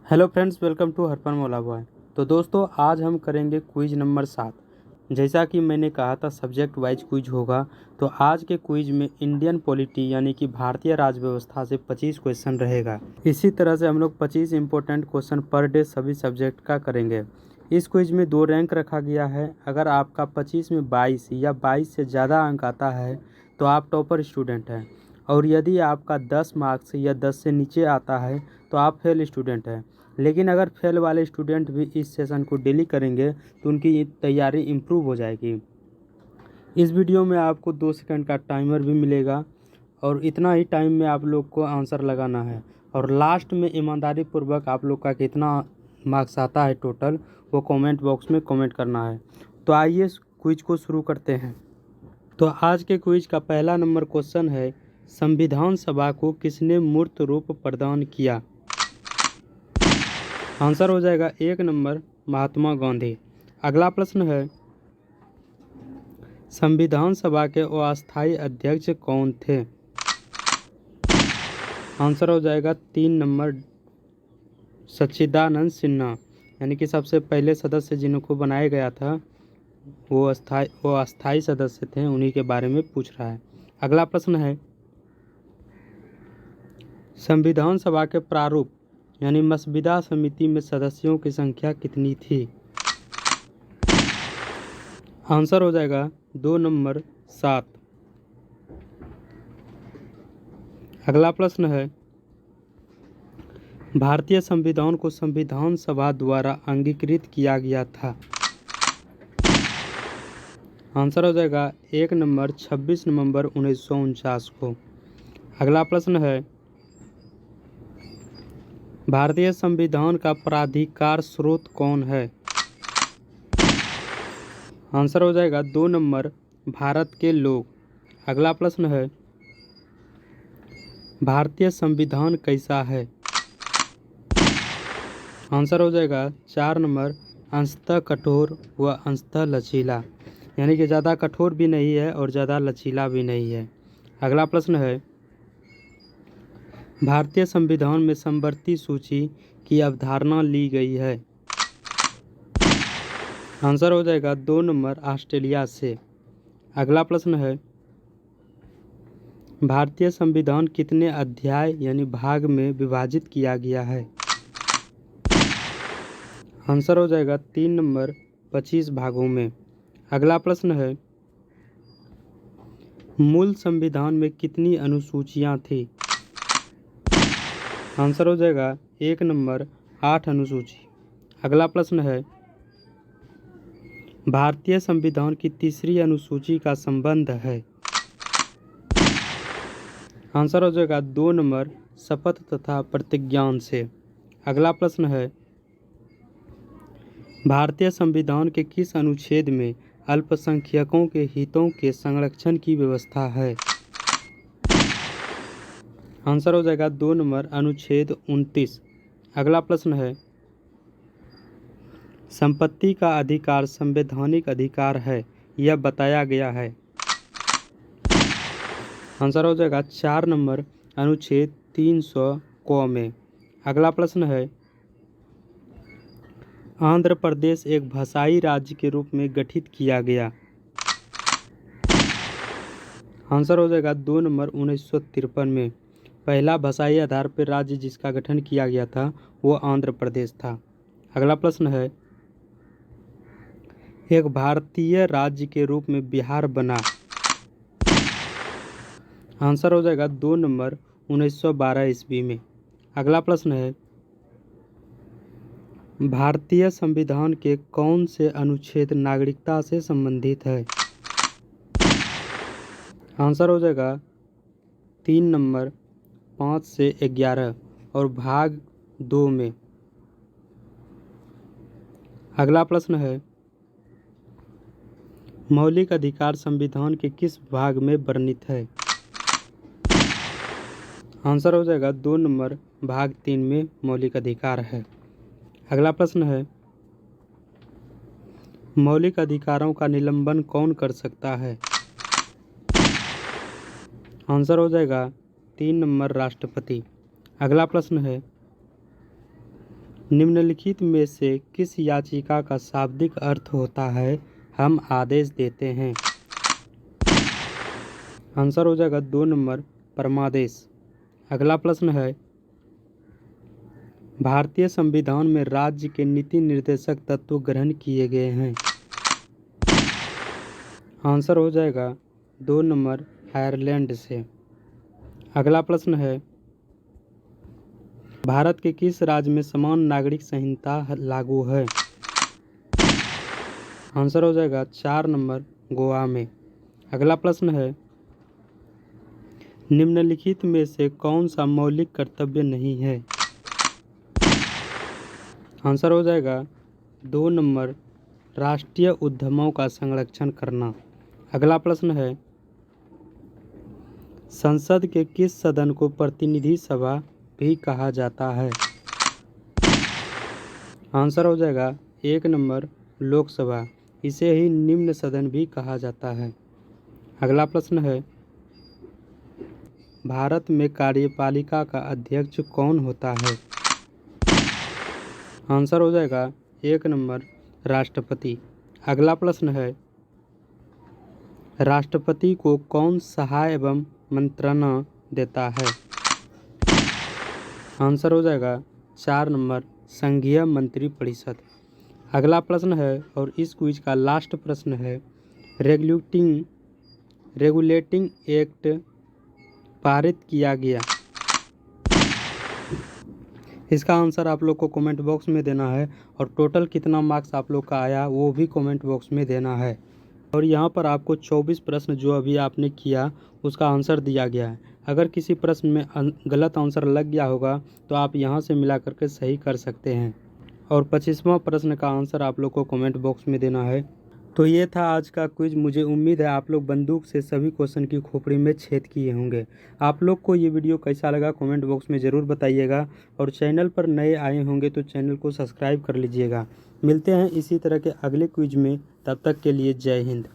Hello friends, welcome to Harpan Maula boy. तो दोस्तों, आज हम करेंगे क्विज नंबर 7। जैसा कि मैंने कहा था सब्जेक्ट वाइज क्विज होगा, तो आज के क्विज में इंडियन पॉलिटी यानी कि भारतीय राज व्यवस्था से 25 क्वेश्चन रहेगा। इसी तरह से हम लोग 25 इंपॉर्टेंट क्वेश्चन पर डे सभी सब्जेक्ट का करेंगे। इस क्विज में 2 रैंक रखा गया है। अगर आपका 25 में 22 या 22 से ज़्यादा अंक आता है तो आप टॉपर स्टूडेंट हैं, और यदि आपका 10 मार्क्स या 10 से नीचे आता है तो आप फेल स्टूडेंट हैं। लेकिन अगर फेल वाले स्टूडेंट भी इस सेशन को डेली करेंगे तो उनकी तैयारी इम्प्रूव हो जाएगी। इस वीडियो में आपको 2 सेकंड का टाइमर भी मिलेगा, और इतना ही टाइम में आप लोग को आंसर लगाना है। और लास्ट में ईमानदारी पूर्वक आप लोग का कितना मार्क्स आता है टोटल, वो कमेंट बॉक्स में कमेंट करना है। तो आइए क्विज को शुरू करते हैं। तो आज के क्विज का पहला नंबर क्वेश्चन है, संविधान सभा को किसने मूर्त रूप प्रदान किया? आंसर हो जाएगा 1 नंबर महात्मा गांधी। अगला प्रश्न है, संविधान सभा के अस्थायी अध्यक्ष कौन थे? आंसर हो जाएगा 3 नंबर सच्चिदानंद सिन्हा। यानी कि सबसे पहले सदस्य जिनको बनाया गया था वो अस्थायी सदस्य थे, उन्हीं के बारे में पूछ रहा है। अगला प्रश्न है, संविधान सभा के प्रारूप यानी मसविदा समिति में सदस्यों की संख्या कितनी थी? आंसर हो जाएगा 2 नंबर 7। अगला प्रश्न है, भारतीय संविधान को संविधान सभा द्वारा अंगीकृत किया गया था? आंसर हो जाएगा 1 नंबर 26 नवंबर 1949 को। अगला प्रश्न है, भारतीय संविधान का प्राधिकार स्रोत कौन है? आंसर हो जाएगा 2 नंबर भारत के लोग। अगला प्रश्न है, भारतीय संविधान कैसा है? आंसर हो जाएगा 4 नंबर अंशतः कठोर व अंशतः लचीला। यानी कि ज़्यादा कठोर भी नहीं है और ज़्यादा लचीला भी नहीं है। अगला प्रश्न है, भारतीय संविधान में समवर्ती सूची की अवधारणा ली गई है? आंसर हो जाएगा 2 नंबर ऑस्ट्रेलिया से। अगला प्रश्न है, भारतीय संविधान कितने अध्याय यानी भाग में विभाजित किया गया है? आंसर हो जाएगा 3 नंबर 25 भागों में। अगला प्रश्न है, मूल संविधान में कितनी अनुसूचियां थी? आंसर हो जाएगा 1 नंबर 8 अनुसूची। अगला प्रश्न है, भारतीय संविधान की तीसरी अनुसूची का संबंध है? आंसर हो जाएगा 2 नंबर शपथ तथा प्रतिज्ञान से। अगला प्रश्न है, भारतीय संविधान के किस अनुच्छेद में अल्पसंख्यकों के हितों के संरक्षण की व्यवस्था है? आंसर हो जाएगा 2 नंबर अनुच्छेद 29। अगला प्रश्न है, संपत्ति का अधिकार संवैधानिक अधिकार है यह बताया गया है? आंसर हो जाएगा 4 नंबर अनुच्छेद 300 क में। अगला प्रश्न है, आंध्र प्रदेश एक भाषाई राज्य के रूप में गठित किया गया? आंसर हो जाएगा 2 नंबर 1953 में। पहला भाषाई आधार पर राज्य जिसका गठन किया गया था वो आंध्र प्रदेश था। अगला प्रश्न है, एक भारतीय राज्य के रूप में बिहार बना? आंसर हो जाएगा 2 नंबर 1912 ईस्वी में। अगला प्रश्न है, भारतीय संविधान के कौन से अनुच्छेद नागरिकता से संबंधित है? आंसर हो जाएगा 3 नंबर 5 से 11 और भाग 2 में। अगला प्रश्न है, मौलिक अधिकार संविधान के किस भाग में वर्णित है? आंसर हो जाएगा 2 नंबर भाग 3 में मौलिक अधिकार है। अगला प्रश्न है, मौलिक अधिकारों का निलंबन कौन कर सकता है? आंसर हो जाएगा 3 नंबर राष्ट्रपति। अगला प्रश्न है, निम्नलिखित में से किस याचिका का शाब्दिक अर्थ होता है हम आदेश देते हैं? आंसर हो जाएगा 2 नंबर परमादेश। अगला प्रश्न है, भारतीय संविधान में राज्य के नीति निर्देशक तत्व ग्रहण किए गए हैं। आंसर हो जाएगा 2 नंबर आयरलैंड से। अगला प्रश्न है, भारत के किस राज्य में समान नागरिक संहिता लागू है? आंसर हो जाएगा 4 नंबर गोवा में। अगला प्रश्न है, निम्नलिखित में से कौन सा मौलिक कर्तव्य नहीं है? आंसर हो जाएगा 2 नंबर राष्ट्रीय उद्यमों का संरक्षण करना। अगला प्रश्न है, संसद के किस सदन को प्रतिनिधि सभा भी कहा जाता है? आंसर हो जाएगा 1 नंबर लोकसभा। इसे ही निम्न सदन भी कहा जाता है। अगला प्रश्न है, भारत में कार्यपालिका का अध्यक्ष कौन होता है? आंसर हो जाएगा 1 नंबर राष्ट्रपति। अगला प्रश्न है, राष्ट्रपति को कौन सहाय एवं मंत्रणा देता है? आंसर हो जाएगा 4 नंबर संघीय मंत्रिपरिषद। अगला प्रश्न है और इस क्विज का लास्ट प्रश्न है, रेगुलेटिंग एक्ट पारित किया गया। इसका आंसर आप लोग को कमेंट बॉक्स में देना है और टोटल कितना मार्क्स आप लोग का आया वो भी कमेंट बॉक्स में देना है। और यहाँ पर आपको 24 प्रश्न जो अभी आपने किया उसका आंसर दिया गया है। अगर किसी प्रश्न में गलत आंसर लग गया होगा तो आप यहाँ से मिला करके सही कर सकते हैं। और 25वां प्रश्न का आंसर आप लोग को कमेंट बॉक्स में देना है। तो ये था आज का क्विज। मुझे उम्मीद है आप लोग बंदूक से सभी क्वेश्चन की खोपड़ी में छेद किए होंगे। आप लोग को ये वीडियो कैसा लगा कमेंट बॉक्स में ज़रूर बताइएगा। और चैनल पर नए आए होंगे तो चैनल को सब्सक्राइब कर लीजिएगा। मिलते हैं इसी तरह के अगले क्विज में, तब तक के लिए जय हिंद।